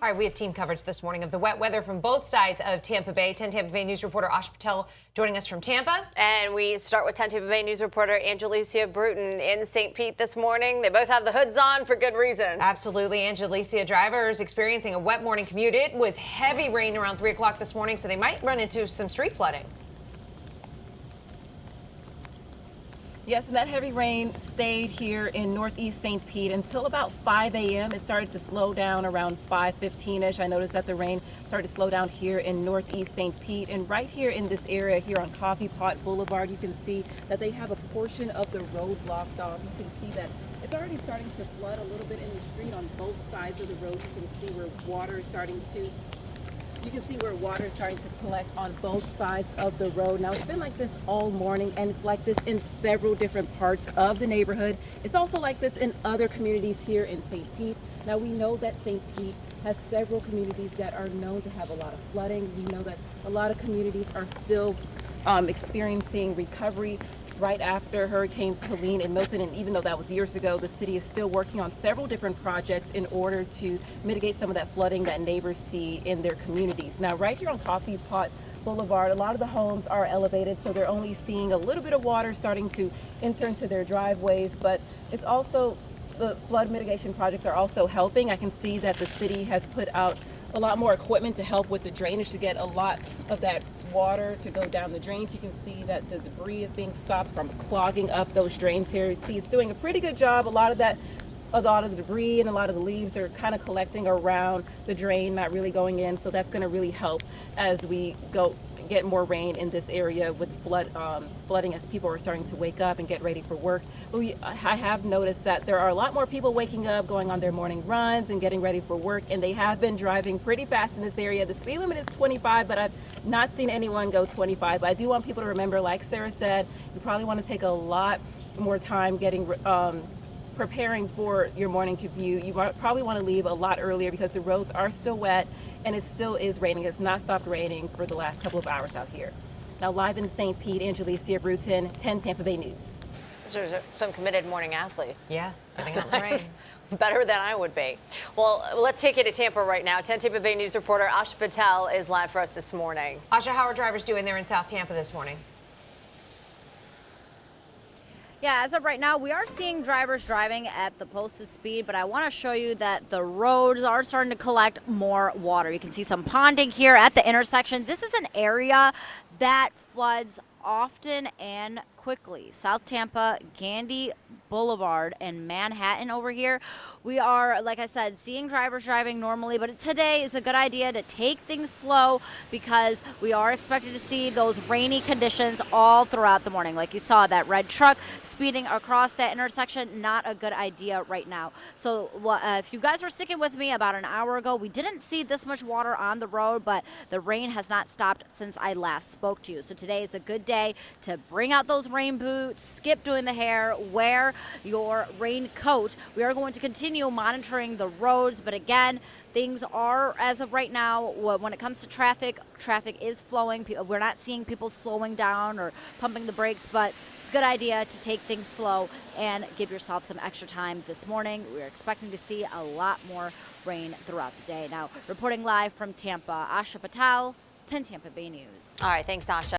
All right, we have team coverage this morning of the wet weather from both sides of Tampa Bay. 10 Tampa Bay News reporter Asha Patel joining us from Tampa. And we start with 10 Tampa Bay News reporter Angelicia Bruton in St. Pete this morning. They both have the hoods on for good reason. Absolutely. Angelicia, drivers experiencing a wet morning commute. It was heavy rain around 3 o'clock this morning, so they might run into some street flooding. Yes, and that heavy rain stayed here in northeast St. Pete until about 5 a.m. It started to slow down around 5:15-ish. I noticed that the rain started to slow down here in northeast St. Pete. And right here in this area here on Coffee Pot Boulevard, you can see that they have a portion of the road blocked off. You can see that it's already starting to flood a little bit in the street on both sides of the road. You can see where water is starting to collect on both sides of the road. Now, it's been like this all morning, and it's like this in several different parts of the neighborhood. It's also like this in other communities here in St. Pete. Now, we know that St. Pete has several communities that are known to have a lot of flooding. We know that a lot of communities are still experiencing recovery right after Hurricanes Helene and Milton, and even though that was years ago, the city is still working on several different projects in order to mitigate some of that flooding that neighbors see in their communities. Now, right here on Coffee Pot Boulevard, a lot of the homes are elevated, so they're only seeing a little bit of water starting to enter into their driveways, but it's also, the flood mitigation projects are also helping. I can see that the city has put out a lot more equipment to help with the drainage to get a lot of that water to go down the drains. You can see that the debris is being stopped from clogging up those drains here. You see it's doing a pretty good job. A lot of the debris and a lot of the leaves are kind of collecting around the drain, not really going in. So that's going to really help as we get more rain in this area with flooding as people are starting to wake up and get ready for work. I have noticed that there are a lot more people waking up, going on their morning runs and getting ready for work, and they have been driving pretty fast in this area. The speed limit is 25, but I've not seen anyone go 25. But I do want people to remember, like Sarah said, you probably want to take a lot more time preparing for your morning commute. You probably want to leave a lot earlier because the roads are still wet and it still is raining. It's not stopped raining for the last couple of hours out here. Now, live in St. Pete, Angelicia Bruton, 10 Tampa Bay News. Those are some committed morning athletes. Yeah, getting out in the rain. Better than I would be. Well, let's take you to Tampa right now. 10 Tampa Bay News reporter Asha Patel is live for us this morning. Asha, how are drivers doing there in South Tampa this morning? Yeah, as of right now, we are seeing drivers driving at the posted speed, but I want to show you that the roads are starting to collect more water. You can see some ponding here at the intersection. This is an area that floods often and quickly. South Tampa, Gandy Boulevard, and Manhattan over here. We are, like I said, seeing drivers driving normally, but today is a good idea to take things slow because we are expected to see those rainy conditions all throughout the morning. Like you saw that red truck speeding across that intersection, not a good idea right now. So if you guys were sticking with me about an hour ago, we didn't see this much water on the road, but the rain has not stopped since I last spoke to you. So today is a good day to bring out those rain boots, skip doing the hair, wear your raincoat. We are going to continue monitoring the roads, but again, things are, as of right now, when it comes to traffic is flowing. We're not seeing people slowing down or pumping the brakes, but it's a good idea to take things slow and give yourself some extra time this morning. We're expecting to see a lot more rain throughout the day. Now, reporting live from Tampa, Asha Patel, 10 Tampa Bay News. All right, thanks, Asha.